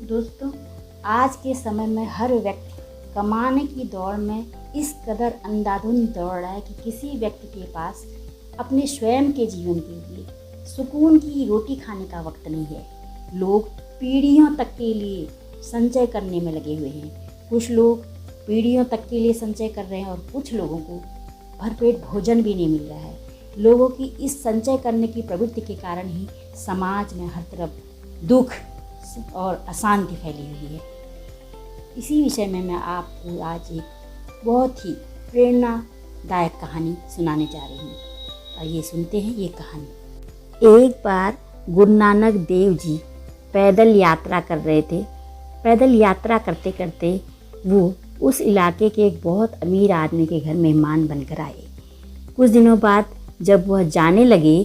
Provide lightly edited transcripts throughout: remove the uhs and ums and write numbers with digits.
दोस्तों, आज के समय में हर व्यक्ति कमाने की दौड़ में इस कदर अंधाधुंध दौड़ रहा है कि किसी व्यक्ति के पास अपने स्वयं के जीवन के लिए सुकून की रोटी खाने का वक्त नहीं है। लोग पीढ़ियों तक के लिए संचय करने में लगे हुए हैं। कुछ लोग पीढ़ियों तक के लिए संचय कर रहे हैं और कुछ लोगों को भरपेट भोजन भी नहीं मिल रहा है। लोगों की इस संचय करने की प्रवृत्ति के कारण ही समाज में हर तरफ दुख और अशांति फैली हुई है। इसी विषय में मैं आपको आज एक बहुत ही प्रेरणादायक कहानी सुनाने जा रही हूँ। आइए सुनते हैं ये कहानी। एक बार गुरु नानक देव जी पैदल यात्रा कर रहे थे। पैदल यात्रा करते करते वो उस इलाके के एक बहुत अमीर आदमी के घर मेहमान बनकर आए। कुछ दिनों बाद जब वह जाने लगे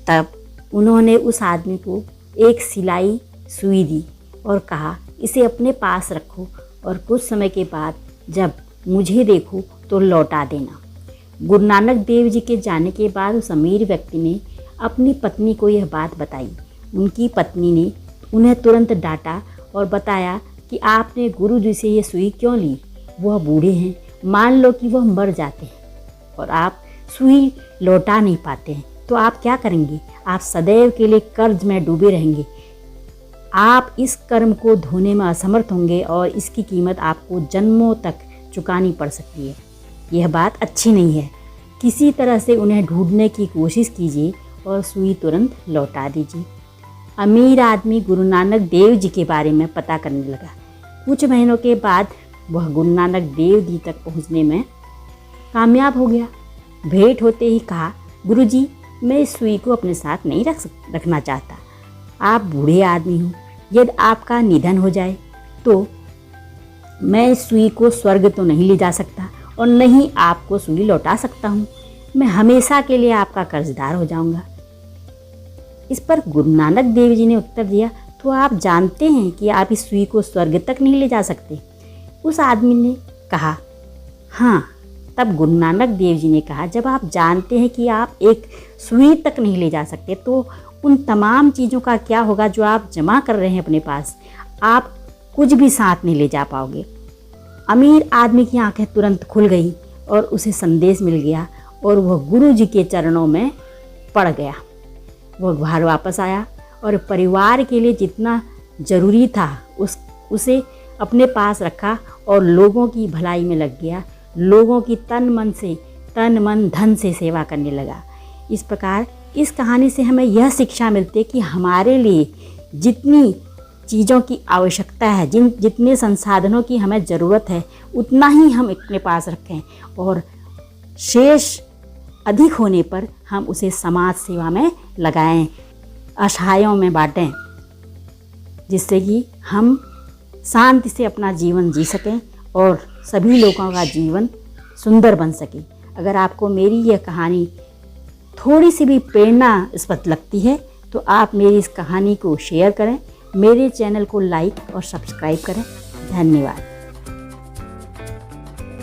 तब उन्होंने उस आदमी को एक सिलाई सुई दी और कहा, इसे अपने पास रखो और कुछ समय के बाद जब मुझे देखो तो लौटा देना। गुरु नानक देव जी के जाने के बाद उस अमीर व्यक्ति ने अपनी पत्नी को यह बात बताई। उनकी पत्नी ने उन्हें तुरंत डांटा और बताया कि आपने गुरु जी से ये सुई क्यों ली? वह बूढ़े हैं, मान लो कि वह मर जाते हैं और आप सुई लौटा नहीं पाते हैं तो आप क्या करेंगे? आप सदैव के लिए कर्ज में डूबे रहेंगे। आप इस कर्म को धोने में असमर्थ होंगे और इसकी कीमत आपको जन्मों तक चुकानी पड़ सकती है। यह बात अच्छी नहीं है। किसी तरह से उन्हें ढूंढने की कोशिश कीजिए और सुई तुरंत लौटा दीजिए। अमीर आदमी गुरु नानक देव जी के बारे में पता करने लगा। कुछ महीनों के बाद वह गुरु नानक देव जी तक पहुंचने में कामयाब हो गया। भेंट होते ही कहा, गुरु जी, मैं इस सुई को अपने साथ नहीं रखना चाहता। आप बूढ़े आदमी हो, यदि आपका निधन हो जाए तो मैं इस सुई को स्वर्ग तो नहीं ले जा सकता और न ही आपको सुई लौटा सकता हूँ। मैं हमेशा के लिए आपका कर्जदार हो जाऊँगा। इस पर गुरु नानक देव जी ने उत्तर दिया, तो आप जानते हैं कि आप इस सुई को स्वर्ग तक नहीं ले जा सकते। उस आदमी ने कहा, हाँ। तब गुरु नानक देव जी ने कहा, जब आप जानते हैं कि आप एक सुई तक नहीं ले जा सकते तो उन तमाम चीज़ों का क्या होगा जो आप जमा कर रहे हैं अपने पास? आप कुछ भी साथ नहीं ले जा पाओगे। अमीर आदमी की आंखें तुरंत खुल गई और उसे संदेश मिल गया और वह गुरु जी के चरणों में पड़ गया। वह घर वापस आया और परिवार के लिए जितना ज़रूरी था उसे अपने पास रखा और लोगों की भलाई में लग गया। लोगों की तन मन धन से सेवा करने लगा। इस प्रकार इस कहानी से हमें यह शिक्षा मिलती है कि हमारे लिए जितनी चीज़ों की आवश्यकता है, जितने संसाधनों की हमें ज़रूरत है, उतना ही हम अपने पास रखें और शेष अधिक होने पर हम उसे समाज सेवा में लगाएं, असहायों में बांटें, जिससे कि हम शांति से अपना जीवन जी सकें और सभी लोगों का जीवन सुंदर बन सके। अगर आपको मेरी यह कहानी थोड़ी सी भी प्रेरणास्पद लगती है तो आप मेरी इस कहानी को शेयर करें, मेरे चैनल को लाइक और सब्सक्राइब करें। धन्यवाद।